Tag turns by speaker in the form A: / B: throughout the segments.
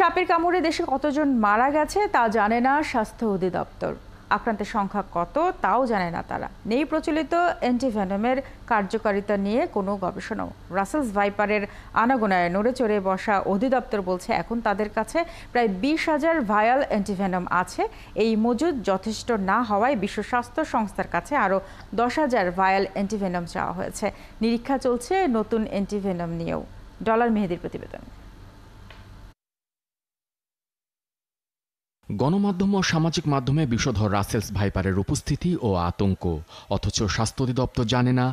A: সাপের কামড়ে দেশে কতজন মারা গেছে তা জানে না স্বাস্থ্য অধিদপ্তর। আক্রান্তের সংখ্যা কত তাও জানে না তারা। নেই প্রচলিত অ্যান্টিভেনমের কার্যকারিতা নিয়ে কোনো গবেষণাও। রাসেলস ভাইপারের আনাগোনায় নড়ে চড়ে বসা অধিদপ্তর বলছে এখন তাদের কাছে প্রায় 20,000 ভায়াল অ্যান্টিভেনম আছে। এই মজুদ যথেষ্ট না হওয়ায় বিশ্ব স্বাস্থ্য সংস্থার কাছে আরও 10,000 ভায়াল অ্যান্টিভেনম চাওয়া হয়েছে। নিরীক্ষা চলছে নতুন অ্যান্টিভেনম নিয়েও। ডলার মেহেদির প্রতিবেদন।
B: গণমাধ্যম ও সামাজিক মাধ্যমে বিষধর রাসেলস ভাইপারের উপস্থিতি ও আতঙ্ক, অথচ স্বাস্থ্য অধিদপ্তর জানে না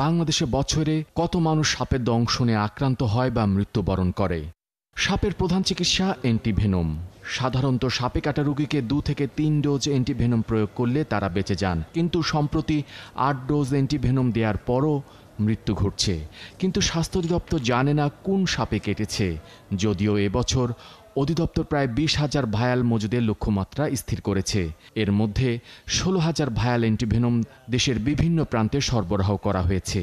B: বাংলাদেশে বছরে কত মানুষ সাপের দংশনে আক্রান্ত হয় বা মৃত্যুবরণ করে। সাপের প্রধান চিকিৎসা অ্যান্টিভেনম। সাধারণত সাপে কাটা রোগীকে 2 থেকে 3 ডোজ অ্যান্টিভেনম প্রয়োগ করলে তারা বেঁচে যান, কিন্তু সম্প্রতি 8 ডোজ অ্যান্টিভেনম দেওয়ার পরও মৃত্যু ঘটছে। কিন্তু স্বাস্থ্য অধিদপ্তর জানে না কোন সাপে কেটেছে। যদিও এবছর অধিদপ্তর প্রায় 20,000 ভায়াল মজুদের লক্ষ্যমাত্রা স্থির করেছে। এর মধ্যে 16,000 ভায়াল অ্যান্টিভেনম দেশের বিভিন্ন প্রান্তে সরবরাহ করা হয়েছে।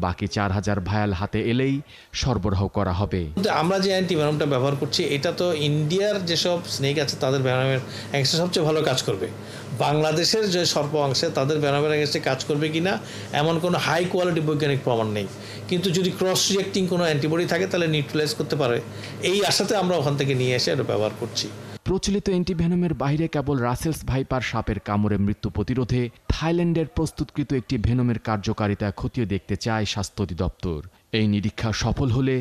B: বাকি 4,000 ভায়াল হাতে এলেই সরবরাহ করা হবে।
C: আমরা যে অ্যান্টিভেনমটা ব্যবহার করছি এটা তো ইন্ডিয়ার যেসব স্নেক আছে তাদের ভেনমের অ্যাগেন্সটে সবচেয়ে ভালো কাজ করবে। বাংলাদেশের যে সর্প অংশে তাদের ভেনমের অ্যাগেন্সটে কাজ করবে কিনা এমন কোনো হাই কোয়ালিটি বৈজ্ঞানিক প্রমাণ নেই, কিন্তু যদি ক্রস রিয়েক্টিং কোনো অ্যান্টিবডি থাকে তাহলে নিউট্রালাইজ করতে পারে। এই আশাতে আমরা ওখান থেকে নিয়ে এসে এটা ব্যবহার করছি।
B: প্রচলিত অ্যান্টিভেনমের বাইরে কেবল রাসেলস ভাইপার সাপের কামড়ে মৃত্যু প্রতিরোধে থাইল্যান্ডের প্রস্তুতকৃত একটি ভেনমের কার্যকারিতা খতিয়ে দেখতে চায় স্বাস্থ্য অধিদপ্তর। এই নিরীক্ষা সফল হলে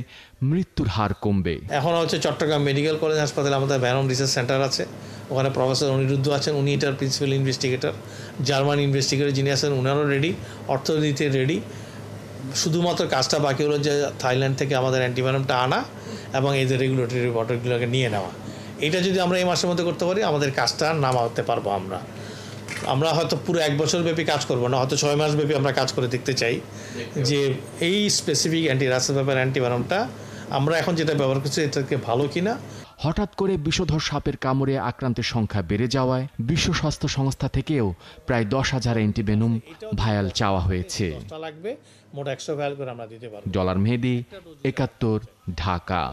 B: মৃত্যুর হার কমবে।
C: এখন হচ্ছে চট্টগ্রাম মেডিকেল কলেজ হাসপাতালে আমাদের ভেনম রিসার্চ সেন্টার আছে, ওখানে প্রফেসর অনিরুদ্ধ আছেন, উনি এটার প্রিন্সিপাল ইনভেস্টিগেটর। জার্মান ইনভেস্টিগেটর যিনি আছেন উনারও রেডি, অর্থ দিতে রেডি। শুধুমাত্র কাজটা বাকি হলো যে থাইল্যান্ড থেকে আমাদের অ্যান্টিভেনমটা আনা এবং এই যে রেগুলেটরি রিপোর্টগুলোকে নিয়ে নেওয়া। এটা যদি আমরা এই মাসের মধ্যে করতে পারি আমাদের কাজটা নামাতে পারবো। আমরা হয়তো পুরো 1 বছর ব্যাপী কাজ করবো না, হয়তো 6 মাস ব্যাপী আমরা কাজ করে দেখতে চাই যে এই স্পেসিফিক রাসেলস ভাইপার অ্যান্টিভেনমটা আমরা এখন যেটা ব্যবহার করছি এটাকে ভালো কিনা।
B: হঠাৎ করে বিষধর সাপের কামড়ে আক্রান্তের সংখ্যা বেড়ে যাওয়ায় বিশ্ব স্বাস্থ্য সংস্থা থেকেও প্রায় 10,000 অ্যান্টিভেনম ভায়াল চাওয়া হয়েছে।
C: মোট 100 ভায়াল করে আমরা দিতে পারবো।
B: ডলার মেহেদি, 71, ঢাকা।